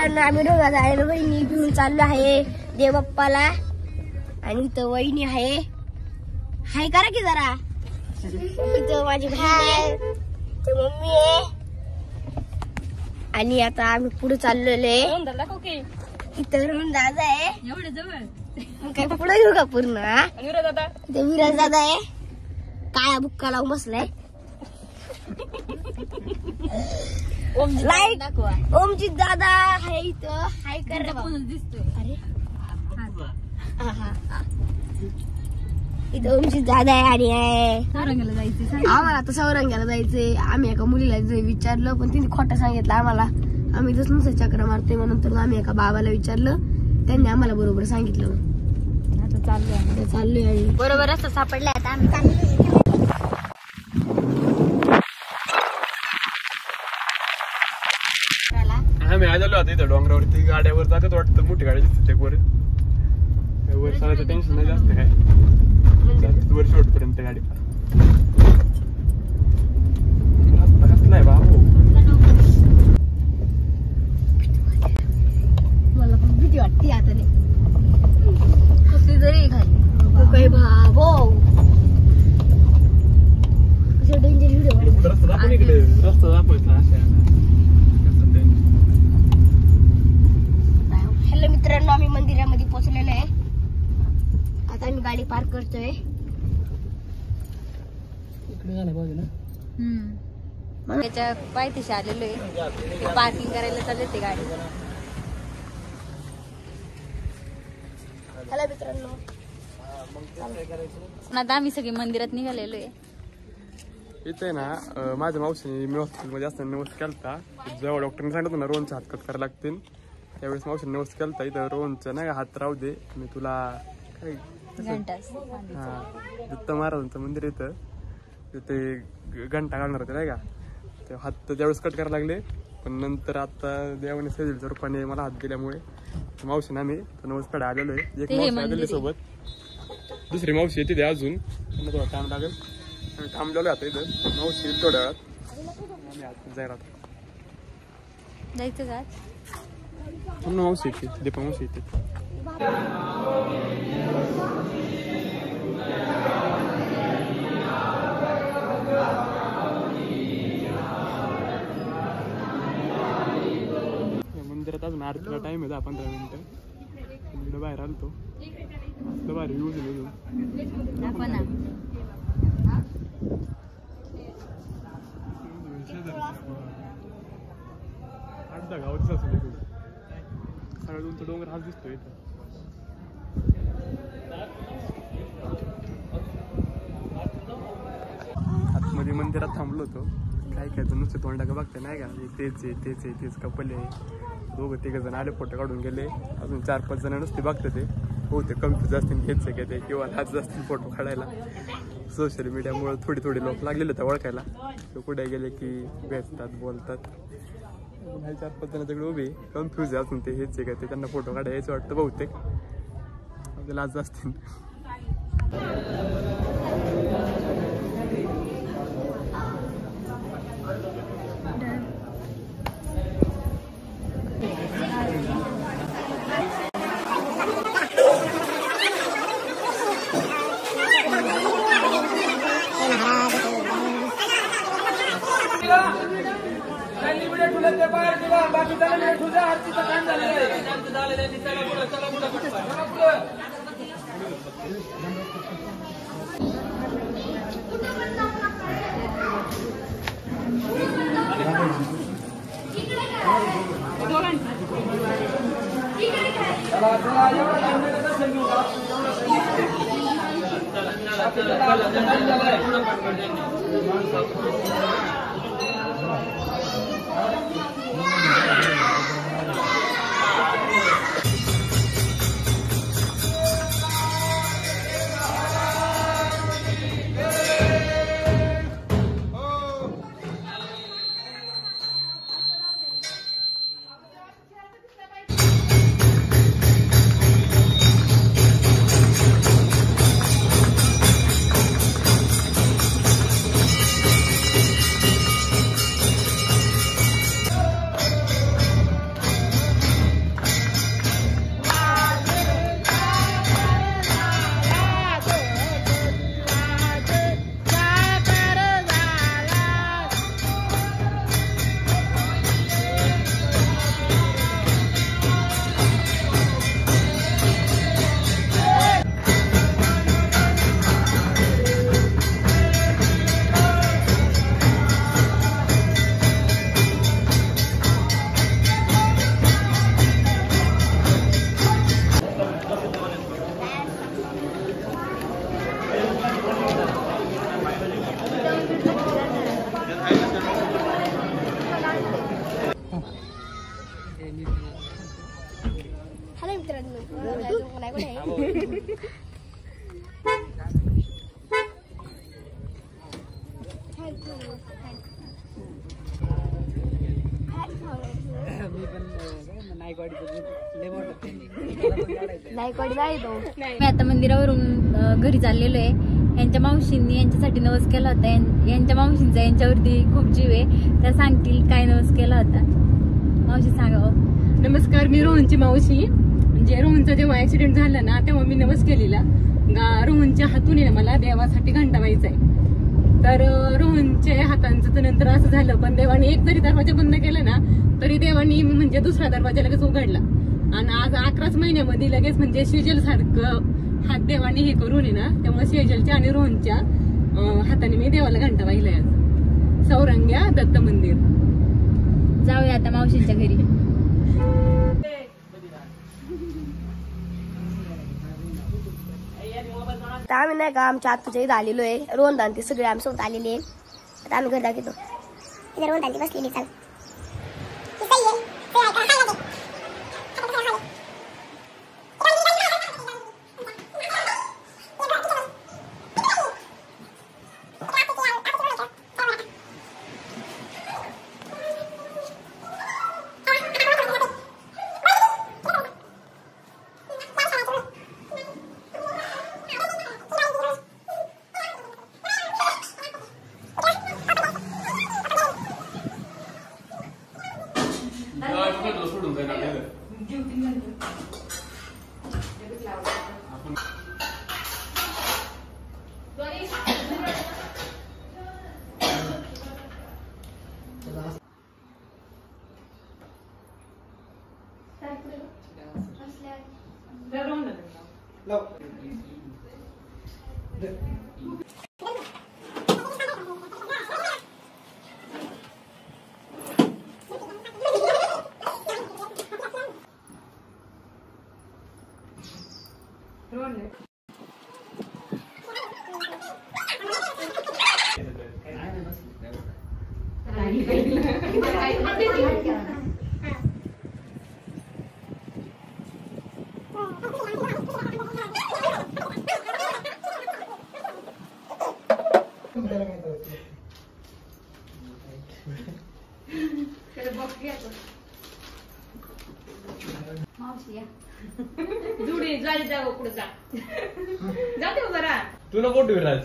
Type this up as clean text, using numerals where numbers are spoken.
आम्ही दोघं आहे वहिनी घेऊन चाललो आहे देव बाप्पाला आणि इथं वहिनी आहे. हाय करा की जरा. इथं माझी बहीण आहे, मम्मी आहे आणि आता आम्ही पुढे चाललेलो आहे. इथं रोहन दादा आहे एवढे जवळ काय पुढे घेऊ का पूर्ण. इथे विराज दादा आहे काळा बुक्का लावून बसलाय. लाईक ओमजी दादा आहे इथं. हाय कर दिसतोय. अरे इथं ओमजी दादा आहे आणि सौरंग्याला जायचंय. आम्हाला आता सौरंग्याला जायचंय. आम्ही एका मुलीला विचारलं पण तिने खोटं सांगितलं आम्हाला. आम्ही तसं नुसतं चक्र मारतोय म्हणून तर आम्ही एका बाबाला विचारलं त्यांनी आम्हाला बरोबर सांगितलं. आता चाललोय आणि बरोबर असं सापडलंय. आता आम्ही चाललोय. आम्ही आलेलो आता इथं डोंगरावरती गाड्यावर जातात वाटतं. मोठी गाडी दिसते वर वर चालायचं टेन्शन नाही जास्त काय. वर शेवटपर्यंत गाडी घातलाय बाबू. मला पण भीती वाटते आता कसली तरी खाली भावो डेंजर व्हिडिओ. रस्ता दाखवायचा अशा. हॅलो मित्रांनो, आम्ही मंदिरामध्ये पोहोचलेलो आहे. आता आम्ही गाडी पार्क करतोय. त्याच्या पायथ्याशी आलेलो आहे. पार्किंग करायला चालले ते गाडी. हॅलो मित्रांनो, आता आम्ही सगळे मंदिरात निघालेलो आहे. इथे ना माझ्या मावशीने मी हॉस्पिटलमध्ये असताना नवस केलता. जेव्हा डॉक्टरने सांगितलं ना रोहनचे हात कट करायला लागतील त्यावेळेस मावशीने नवस केलता. इथं रोहनचं नाही का हात राहू दे मी तुला काय हा दत्त महाराजांचं मंदिर इथं तिथे घंटा घालणार होते नाही का. ते हात त्यावेळेस कट करायला लागले पण नंतर आता देवाने सजलच्या रूपाने मला हात दिल्यामुळे मावशीने आम्ही नवसकडे आलेलो आहे. एक मावशी आलेली सोबत, दुसरी मावशी येते ते अजून त्यांना थोडा टाइम लागेल. आम्ही थांबलेलो आता इथं. मावशी येईल थोड्या वेळात आम्ही आत जायला जायचं का. पुन्हा मावशी येते, दीपा मावशी येते. मंदिरात अजून आरतीला टाइम आहे 10-15 मिनिटं. इकडे बाहेर आलतो असलं बाहेर येऊ गेलो. अर्धा गावातच असेल इकडे. सगळ्यातून डोंगर हाच दिसतोय इथं. आतमध्ये मंदिरात थांबलो होतो. काय काय नुसतं तोंडा का बघते नाही का. तेच कपल आहे. दोघं तिघ जण आले फोटो काढून गेले. अजून 4-5 जण नुसते बघते ते. हो ते कन्फ्युज असतील घ्यायचं का ते किंवा नाच असतील फोटो काढायला. सोशल मीडियामुळे थोडी लोक लागलेले होते ओळखायला. ते कुठे गेले की भेटतात बोलतात. 4-5 जण तिकडे उभे कन्फ्युज आहे अजून ते हेच आहे का ते. त्यांना फोटो काढायचं वाटतं बहुतेक. लाज असतील. मित्रांनो नाही मी आता मंदिरावरून घरी चाललेलो आहे. यांच्या मावशींनी यांच्यासाठी नवस केला होता. यांच्या मावशींचा यांच्यावरती खूप जीव आहे. त्या सांगतील काय नवस केला होता. मावशी सांगावं. नमस्कार, मी रोहनची मावशी. म्हणजे रोहनचा जेव्हा ऍक्सिडेंट झाला ना तेव्हा मी नवस केलेला. रोहनच्या हातून आहे मला देवासाठी घंटा व्हायचा आहे. तर रोहनच्या हातांचं तर नंतर असं झालं, पण देवाने एक जरी दरवाजा बंद केला ना तरी देवानी म्हणजे दुसरा दरवाजा लगेच उघडला. आणि आज 11च महिन्यामध्ये लगेच म्हणजे शेजल सारखं हात देवाने हे करून आहे ना, त्यामुळे शेजलच्या आणि रोहनच्या हाताने मी देवाला घंटा वाहिलाय. आज सौरंग्या दत्त मंदिर. जाऊया आता मावशींच्या घरी. आता आम्ही नाही का आमच्या आत्तूच्या इथं आलेलो आहे. रोहन दांती सगळे आम्ही सोबत आलेले आहे. आता आम्ही घर दाखवतो. रोहन दांती बसलेली चाल. जुडी ज्वारी जावं पुढे जा जाते बरा तुला कोण विराज